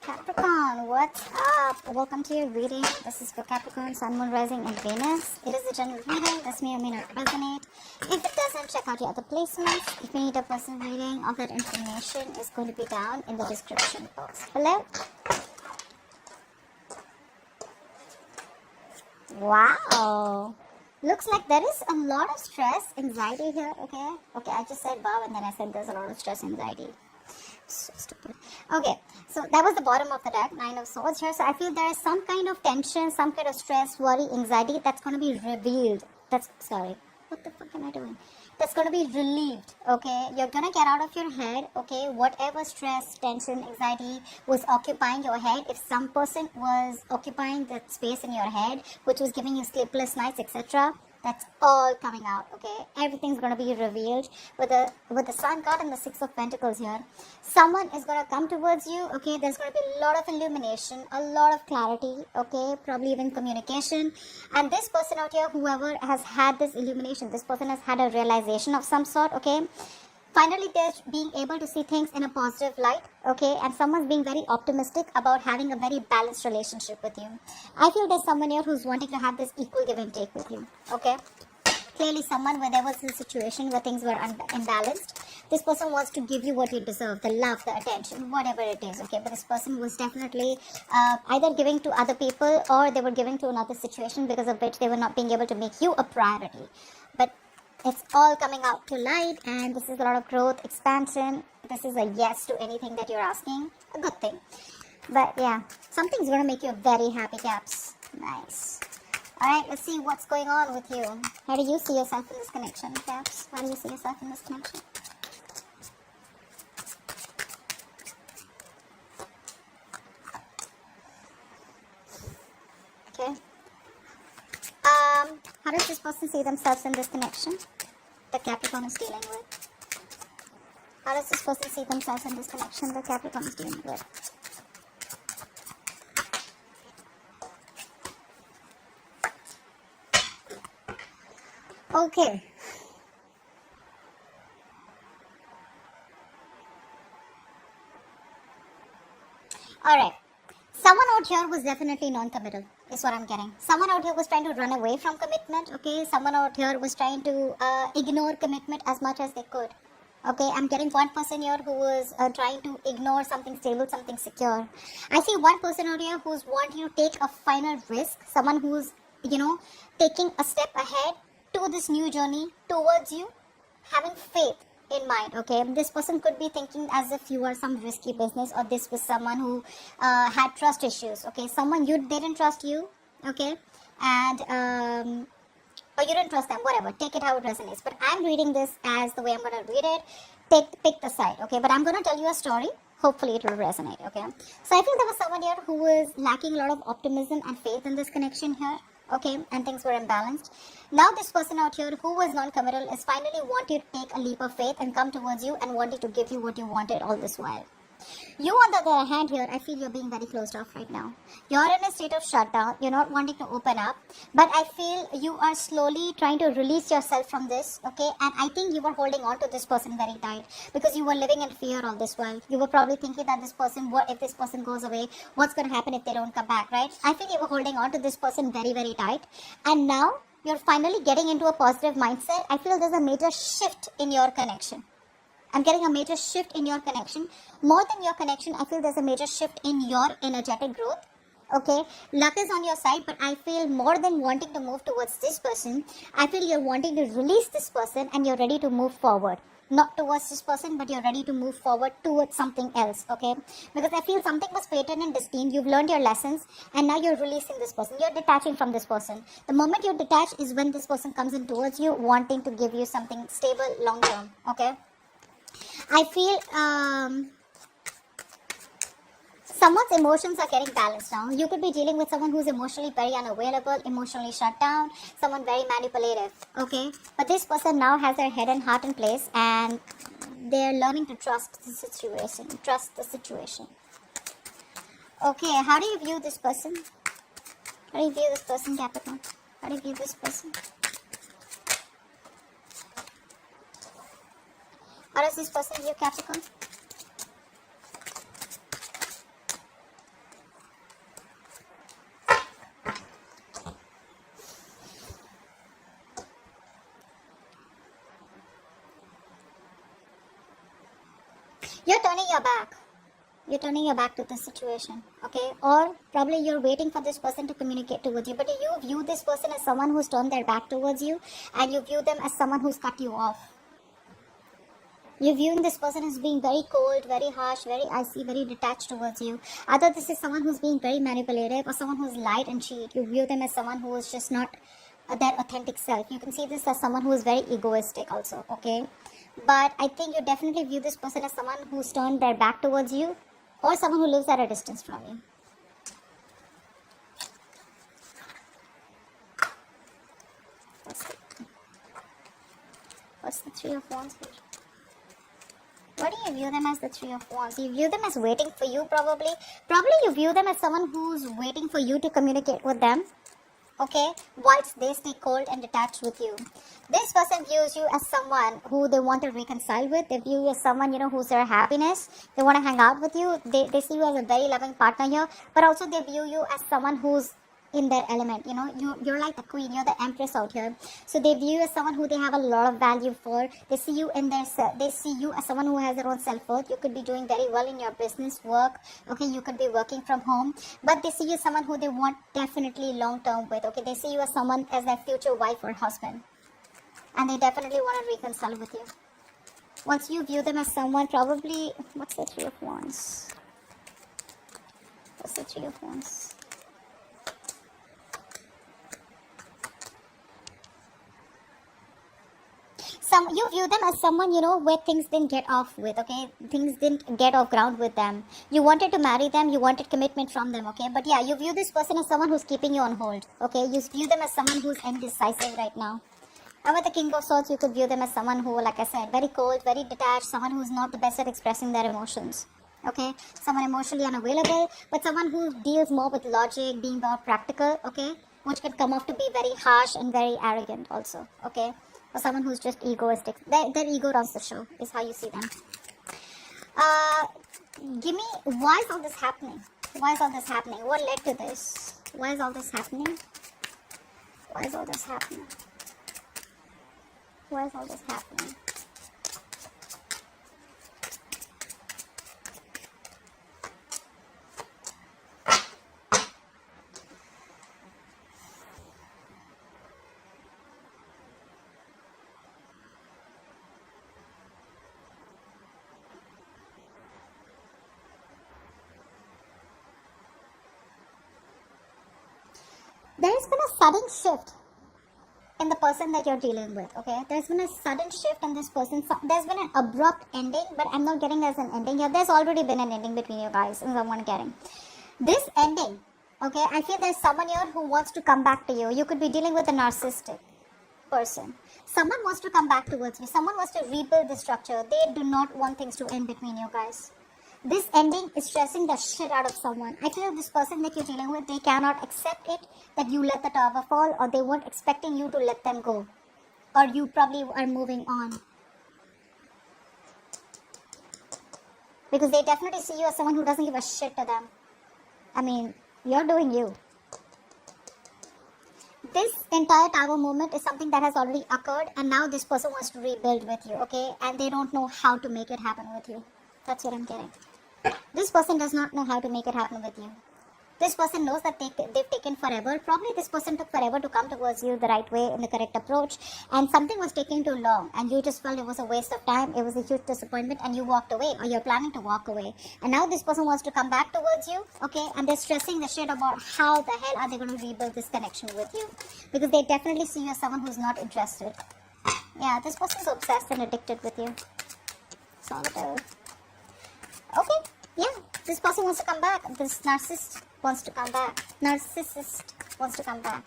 Capricorn, what's up? Welcome to your reading. This is for Capricorn, Sun, Moon, Rising, and Venus. It is a general reading. This may or may not resonate. If it doesn't, check out your other placements. If you need a personal reading, all that information is going to be down in the description box below. Wow. Looks like there is a lot of stress, anxiety here, okay? Okay, I just said wow and then I said there's a lot of stress, anxiety. So stupid. Okay, so that was the bottom of the deck, Nine of Swords here. So I feel there is some kind of tension, some kind of stress, worry, anxiety that's going to be revealed. What the fuck am I doing? That's going to be relieved, okay? You're going to get out of your head, okay? Whatever stress, tension, anxiety was occupying your head, if some person was occupying that space in your head, which was giving you sleepless nights, etc., that's all coming out, okay? Everything's going to be revealed with the Sun card and the Six of Pentacles here. Someone is going to come towards you, okay? There's going to be a lot of illumination, a lot of clarity, okay? Probably even communication. And this person out here, whoever has had this illumination, this person has had a realization of some sort, okay? Finally, they're being able to see things in a positive light, okay? And someone's being very optimistic about having a very balanced relationship with you. I feel there's someone here who's wanting to have this equal give and take with you, okay? Clearly someone where there was a situation where things were imbalanced. This person wants to give you what you deserve, the love, the attention, whatever it is, okay? But this person was definitely either giving to other people or they were giving to another situation because of which they were not being able to make you a priority. But it's all coming out to light, and this is a lot of growth, expansion. This is a yes to anything that you're asking. A good thing. But yeah, something's going to make you very happy, Caps. Nice. Alright, let's see what's going on with you. How do you see yourself in this connection, Caps? How do you see yourself in this connection? Okay. How does this person see themselves in this connection the Capricorn is dealing with? How does this person see themselves in this connection the Capricorn is dealing with? Okay. Alright. Someone out here was definitely non-committal, is what I'm getting. Someone out here was trying to run away from commitment, okay? Someone out here was trying to ignore commitment as much as they could. Okay, I'm getting one person here who was trying to ignore something stable, something secure. I see one person out here who's wanting to take a final risk. Someone who's, taking a step ahead to this new journey towards you, having faith in mind, okay? This person could be thinking as if you are some risky business, or this was someone who had trust issues, okay? Someone they didn't trust you, okay? And or you didn't trust them, whatever, take it how it resonates. But I'm reading this as the way I'm going to read it. Pick the side, okay? But I'm going to tell you a story. Hopefully it will resonate, okay? So I feel there was someone here who was lacking a lot of optimism and faith in this connection here, okay? And things were imbalanced. Now this person out here who was non-committal is finally wanting to take a leap of faith and come towards you and wanting to give you what you wanted all this while. You, on the other hand here, I feel you're being very closed off right now. You're in a state of shutdown. You're not wanting to open up. But I feel you are slowly trying to release yourself from this, okay? And I think you were holding on to this person very tight because you were living in fear all this while. You were probably thinking that this person, what if this person goes away? What's going to happen if they don't come back, right? I feel you were holding on to this person very, very tight. And now you're finally getting into a positive mindset. I feel there's a major shift in your connection. I'm getting a major shift in your connection. More than your connection, I feel there's a major shift in your energetic growth. Okay, luck is on your side, but I feel more than wanting to move towards this person, I feel you're wanting to release this person and you're ready to move forward. Not towards this person, but you're ready to move forward towards something else, okay? Because I feel something was fated and destined. You've learned your lessons and now you're releasing this person. You're detaching from this person. The moment you detach is when this person comes in towards you, wanting to give you something stable, long term, okay? I feel someone's emotions are getting balanced now. You could be dealing with someone who's emotionally very unavailable, emotionally shut down, someone very manipulative, okay? But this person now has their head and heart in place and they're learning to trust the situation. Okay, how do you view this person? How do you view this person, Capricorn? How do you view this person? How does this person view Capricorn? turning your back. You're turning your back to this situation, okay? Or probably you're waiting for this person to communicate towards you, but you view this person as someone who's turned their back towards you, and you view them as someone who's cut you off. You're viewing this person as being very cold, very harsh, very icy, very detached towards you. Either this is someone who's being very manipulative or someone who's lied and cheat. You view them as someone who is just not their authentic self. You can see this as someone who is very egoistic also, okay? But I think you definitely view this person as someone who's turned their back towards you, or someone who lives at a distance from you. What's the Three of Wands here? What do you view them as, the Three of Wands? You view them as waiting for you, probably. Probably you view them as someone who's waiting for you to communicate with them, okay, whilst they stay cold and detached with you. This person views you as someone who they want to reconcile with. They view you as someone, who's their happiness. They want to hang out with you. They see you as a very loving partner here, but also they view you as someone who's in their element. You're like the queen, you're the empress out here. So they view you as someone who they have a lot of value for. They see you they see you as someone who has their own self-worth. You could be doing very well in your business, work, okay, you could be working from home, but they see you as someone who they want definitely long-term with, okay. They see you as someone as their future wife or husband, and they definitely want to reconcile with you. Once you view them as someone, probably, what's the Three of Wands? What's the Three of Wands? You view them as someone, where things didn't get off with, okay? Things didn't get off ground with them. You wanted to marry them, you wanted commitment from them, okay? But yeah, you view this person as someone who's keeping you on hold, okay? You view them as someone who's indecisive right now. And with the King of Swords, you could view them as someone who, like I said, very cold, very detached, someone who's not the best at expressing their emotions, okay? Someone emotionally unavailable, but someone who deals more with logic, being more practical, okay? Which can come off to be very harsh and very arrogant also, okay? Or someone who's just egoistic. Their ego runs the show, is how you see them. Why is all this happening? Why is all this happening? What led to this? Why is all this happening? Why is all this happening? Why is all this happening? There's been a sudden shift in the person that you're dealing with, okay? There's been a sudden shift in this person. There's been an abrupt ending, but I'm not getting there's an ending here. There's already been an ending between you guys, is what I'm getting. This ending, okay, I feel there's someone here who wants to come back to you. You could be dealing with a narcissistic person. Someone wants to come back towards you. Someone wants to rebuild the structure. They do not want things to end between you guys. This ending is stressing the shit out of someone. I feel this person that you're dealing with, they cannot accept it, that you let the tower fall, or they weren't expecting you to let them go. Or you probably are moving on. Because they definitely see you as someone who doesn't give a shit to them. I mean, you're doing you. This entire tower movement is something that has already occurred, and now this person wants to rebuild with you, okay? And they don't know how to make it happen with you. That's what I'm getting. This person does not know how to make it happen with you. This person knows that they've taken forever. Probably this person took forever to come towards you the right way, in the correct approach. And something was taking too long. And you just felt it was a waste of time. It was a huge disappointment. And you walked away. Or you're planning to walk away. And now this person wants to come back towards you. Okay. And they're stressing the shit about how the hell are they going to rebuild this connection with you. Because they definitely see you as someone who's not interested. Yeah. This person's obsessed and addicted with you. Solitaire. Okay. Yeah. This person wants to come back. This narcissist wants to come back. Narcissist wants to come back.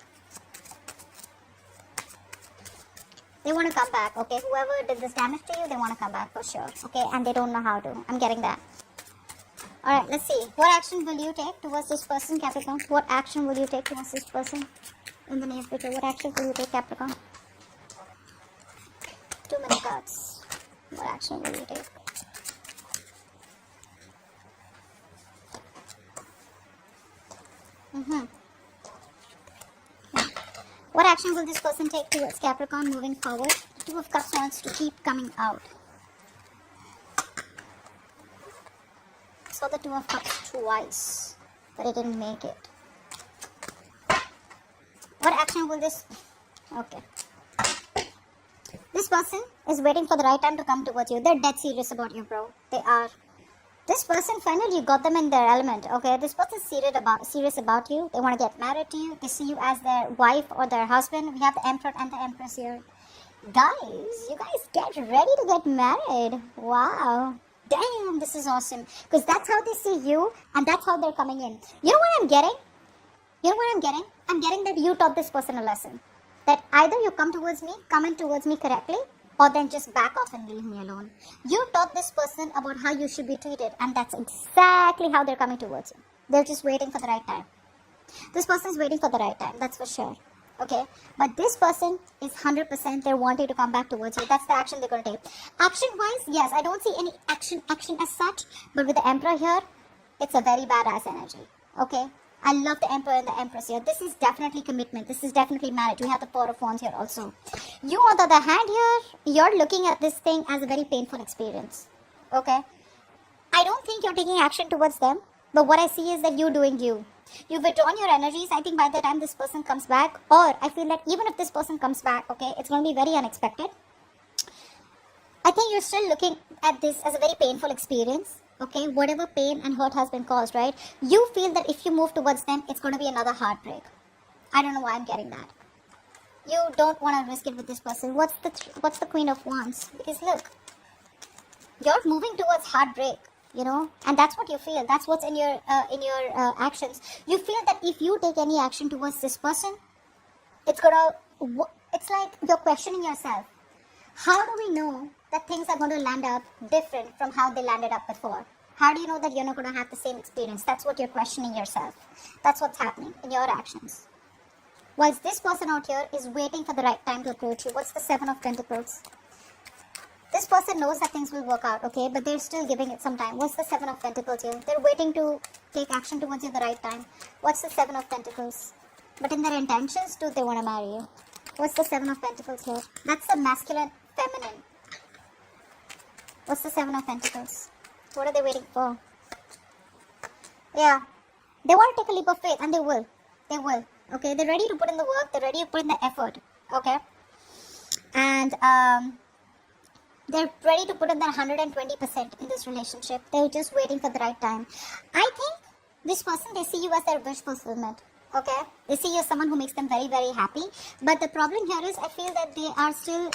They want to come back, okay? Whoever did this damage to you, they want to come back for sure, okay? And they don't know how to. I'm getting that. Alright, let's see. What action will you take towards this person, Capricorn? What action will you take towards this person in the near future? What action will you take, Capricorn? Too many cards. What action will you take? What action will this person take towards Capricorn moving forward? The Two of Cups wants to keep coming out. saw the Two of Cups twice, but it didn't make it. What action will this... Okay. This person is waiting for the right time to come towards you. They're dead serious about you, bro. They are. This person finally got them in their element, okay? This person's serious about you. They want to get married to you. They see you as their wife or their husband. We have the Emperor and the Empress here. Guys, you guys get ready to get married. Wow. Damn, this is awesome. Because that's how they see you and that's how they're coming in. You know what I'm getting? You know what I'm getting? I'm getting that you taught this person a lesson. That either you come in towards me correctly, or then just back off and leave me alone. You taught this person about how you should be treated, and that's exactly how they're coming towards you. They're just waiting for the right time. This person is waiting for the right time, that's for sure. Okay, but this person is 100% they're wanting to come back towards you. That's the action they're going to take. Action-wise, yes, I don't see any action as such, but with the Emperor here, it's a very badass energy. Okay, I love the Emperor and the Empress here. This is definitely commitment. This is definitely marriage. We have the Four of Wands here also. You, on the other hand here, you're looking at this thing as a very painful experience. Okay? I don't think you're taking action towards them, but what I see is that you doing you. You've withdrawn your energies. I think by the time this person comes back, or I feel that even if this person comes back, okay, it's going to be very unexpected. I think you're still looking at this as a very painful experience. Okay, whatever pain and hurt has been caused, right? You feel that if you move towards them, it's going to be another heartbreak. I don't know why I'm getting that. You don't want to risk it with this person. What's the Queen of Wands? Because look, you're moving towards heartbreak, you know, and that's what you feel. That's what's in your actions. You feel that if you take any action towards this person, it's like you're questioning yourself. How do we know that things are going to land up different from how they landed up before? How do you know that you're not going to have the same experience? That's what you're questioning yourself. That's what's happening in your actions. Whilst this person out here is waiting for the right time to approach you. What's the Seven of Pentacles? This person knows that things will work out, okay? But they're still giving it some time. What's the Seven of Pentacles here? They're waiting to take action towards you at the right time. What's the Seven of Pentacles? But in their intentions, do they want to marry you? What's the Seven of Pentacles here? That's the masculine, feminine. What's the Seven of Pentacles? What are they waiting for? Yeah. They want to take a leap of faith, and they will. They will. Okay? They're ready to put in the work. They're ready to put in the effort. Okay? And they're ready to put in their 120% in this relationship. They're just waiting for the right time. I think this person, they see you as their wish fulfillment. Okay? They see you as someone who makes them very, very happy. But the problem here is, I feel that they are still...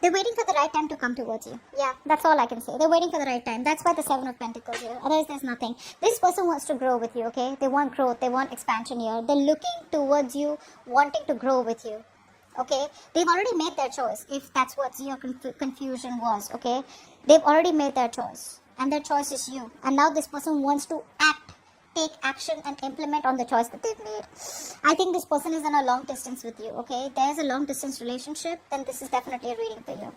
they're waiting for the right time to come towards you. Yeah, that's all I can say. They're waiting for the right time. That's why the Seven of Pentacles here. Otherwise, there's nothing. This person wants to grow with you, okay? They want growth. They want expansion here. They're looking towards you, wanting to grow with you, okay? They've already made their choice, if that's what your confusion was, okay? They've already made their choice, and their choice is you. And now this person wants to take action and implement on the choice that they've made. I think this person is in a long distance with you, okay? There's a long distance relationship, then this is definitely a reading for you.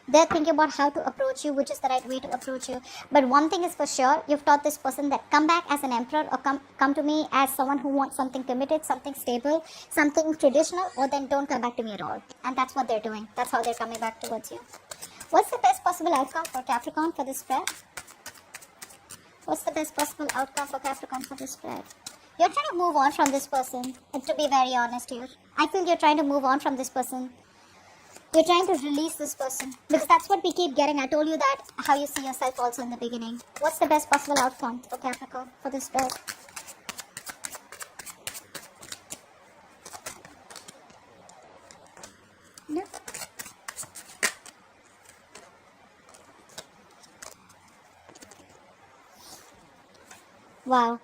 They're thinking about how to approach you, which is the right way to approach you. But one thing is for sure, you've taught this person that come back as an emperor, or come to me as someone who wants something committed, something stable, something traditional, or then don't come back to me at all. And that's what they're doing. That's how they're coming back towards you. What's the best possible outcome for Capricorn for this spread? What's the best possible outcome for Capricorn for this spread? You're trying to move on from this person, and to be very honest here. I feel you're trying to move on from this person. You're trying to release this person. Because that's what we keep getting. I told you that, how you see yourself also in the beginning. What's the best possible outcome for Capricorn for this spread? No. Wow.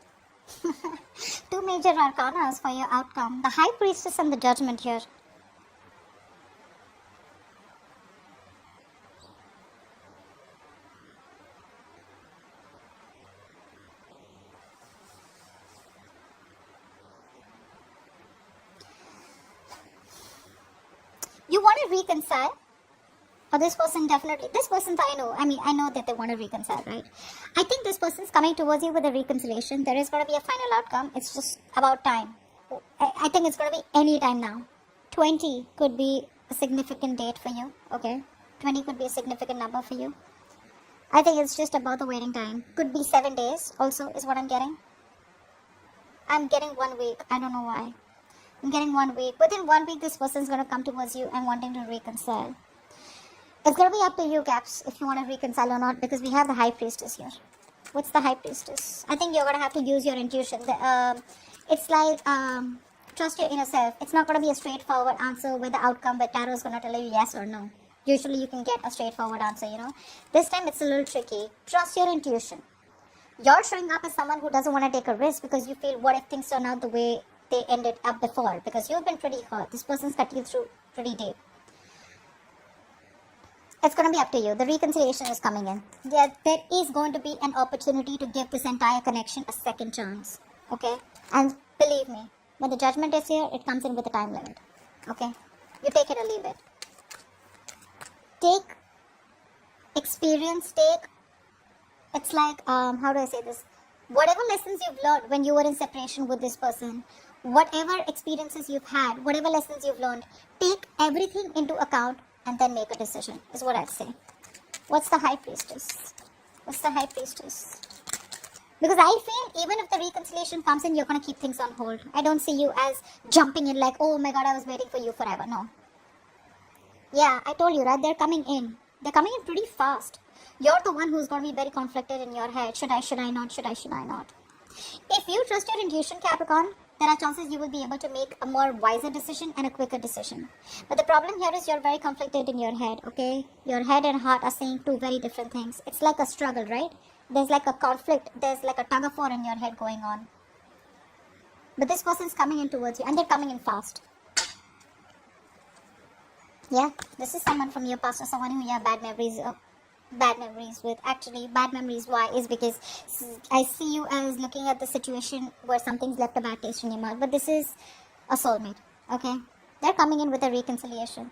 Two major arcanas for your outcome. The High Priestess and the Judgment here. You want to reconcile? Or this person definitely, this person I know that they want to reconcile, right? I think this person's coming towards you with a reconciliation. There is going to be a final outcome. It's just about time. I think it's going to be any time now. 20 could be a significant date for you, okay? 20 could be a significant number for you. I think it's just about the waiting time. Could be 7 days also is what I'm getting. I'm getting 1 week. I don't know why. I'm getting 1 week. Within 1 week, this person's going to come towards you and wanting to reconcile. It's going to be up to you, Caps, if you want to reconcile or not, because we have the High Priestess here. What's the High Priestess? I think you're going to have to use your intuition. It's like, trust your inner self. It's not going to be a straightforward answer with the outcome, but tarot is going to tell you yes or no. Usually you can get a straightforward answer, you know. This time it's a little tricky. Trust your intuition. You're showing up as someone who doesn't want to take a risk because you feel, what if things turn out the way they ended up before? Because you've been pretty hurt. This person's cut you through pretty deep. It's going to be up to you. The reconciliation is coming in. There is going to be an opportunity to give this entire connection a second chance. Okay? And believe me, when the judgment is here, it comes in with a time limit. Okay? You take it or leave it. Take experience, it's like, how do I say this? Whatever lessons you've learned when you were in separation with this person, whatever experiences you've had, whatever lessons you've learned, take everything into account and then make a decision, is what I'd say. What's the High Priestess? What's the High Priestess? Because I feel even if the reconciliation comes in, you're going to keep things on hold. I don't see you as jumping in like, oh my god, I was waiting for you forever. No. Yeah, I told you, right? They're coming in. They're coming in pretty fast. You're the one who's going to be very conflicted in your head. Should I not? Should I not? If you trust your intuition, Capricorn, there are chances you will be able to make a more wiser decision and a quicker decision. But the problem here is you're very conflicted in your head, okay? Your head and heart are saying two very different things. It's like a struggle, right? There's like a conflict. There's like a tug of war in your head going on. But this person's coming in towards you and they're coming in fast. Yeah, this is someone from your past or someone who you have bad memories with. Actually, bad memories, why? Is because I see you as looking at the situation where something's left a bad taste in your mouth. But this is a soulmate, okay? They're coming in with a reconciliation.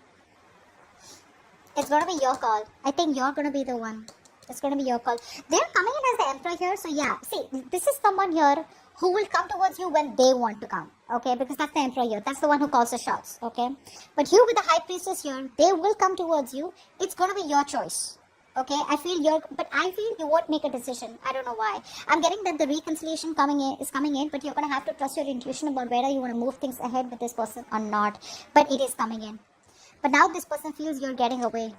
It's going to be your call. I think you're going to be the one. It's going to be your call. They're coming in as the Emperor here. So yeah, see, this is someone here who will come towards you when they want to come, okay? Because that's the Emperor here. That's the one who calls the shots, okay? But you with the High Priestess here, they will come towards you. It's going to be your choice, okay? I feel you won't make a decision. I don't know why. I'm getting that the reconciliation is coming in, but you're going to have to trust your intuition about whether you want to move things ahead with this person or not. But it is coming in. But now this person feels you're getting away.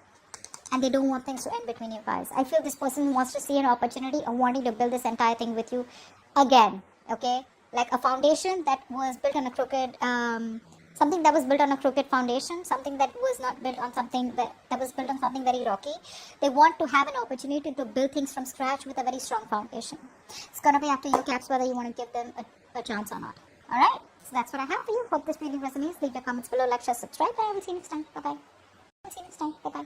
And they don't want things to end between you guys. I feel this person wants to see an opportunity of wanting to build this entire thing with you again, okay? Like a foundation that was built on a crooked, something that was built on a crooked foundation, something that was not built on something that was built on something very rocky. They want to have an opportunity to build things from scratch with a very strong foundation. It's going to be up to you, Caps, whether you want to give them a chance or not. Alright? So that's what I have for you. Hope this really resonates. Leave your comments below, like, share, subscribe, and I will see you next time. Bye-bye.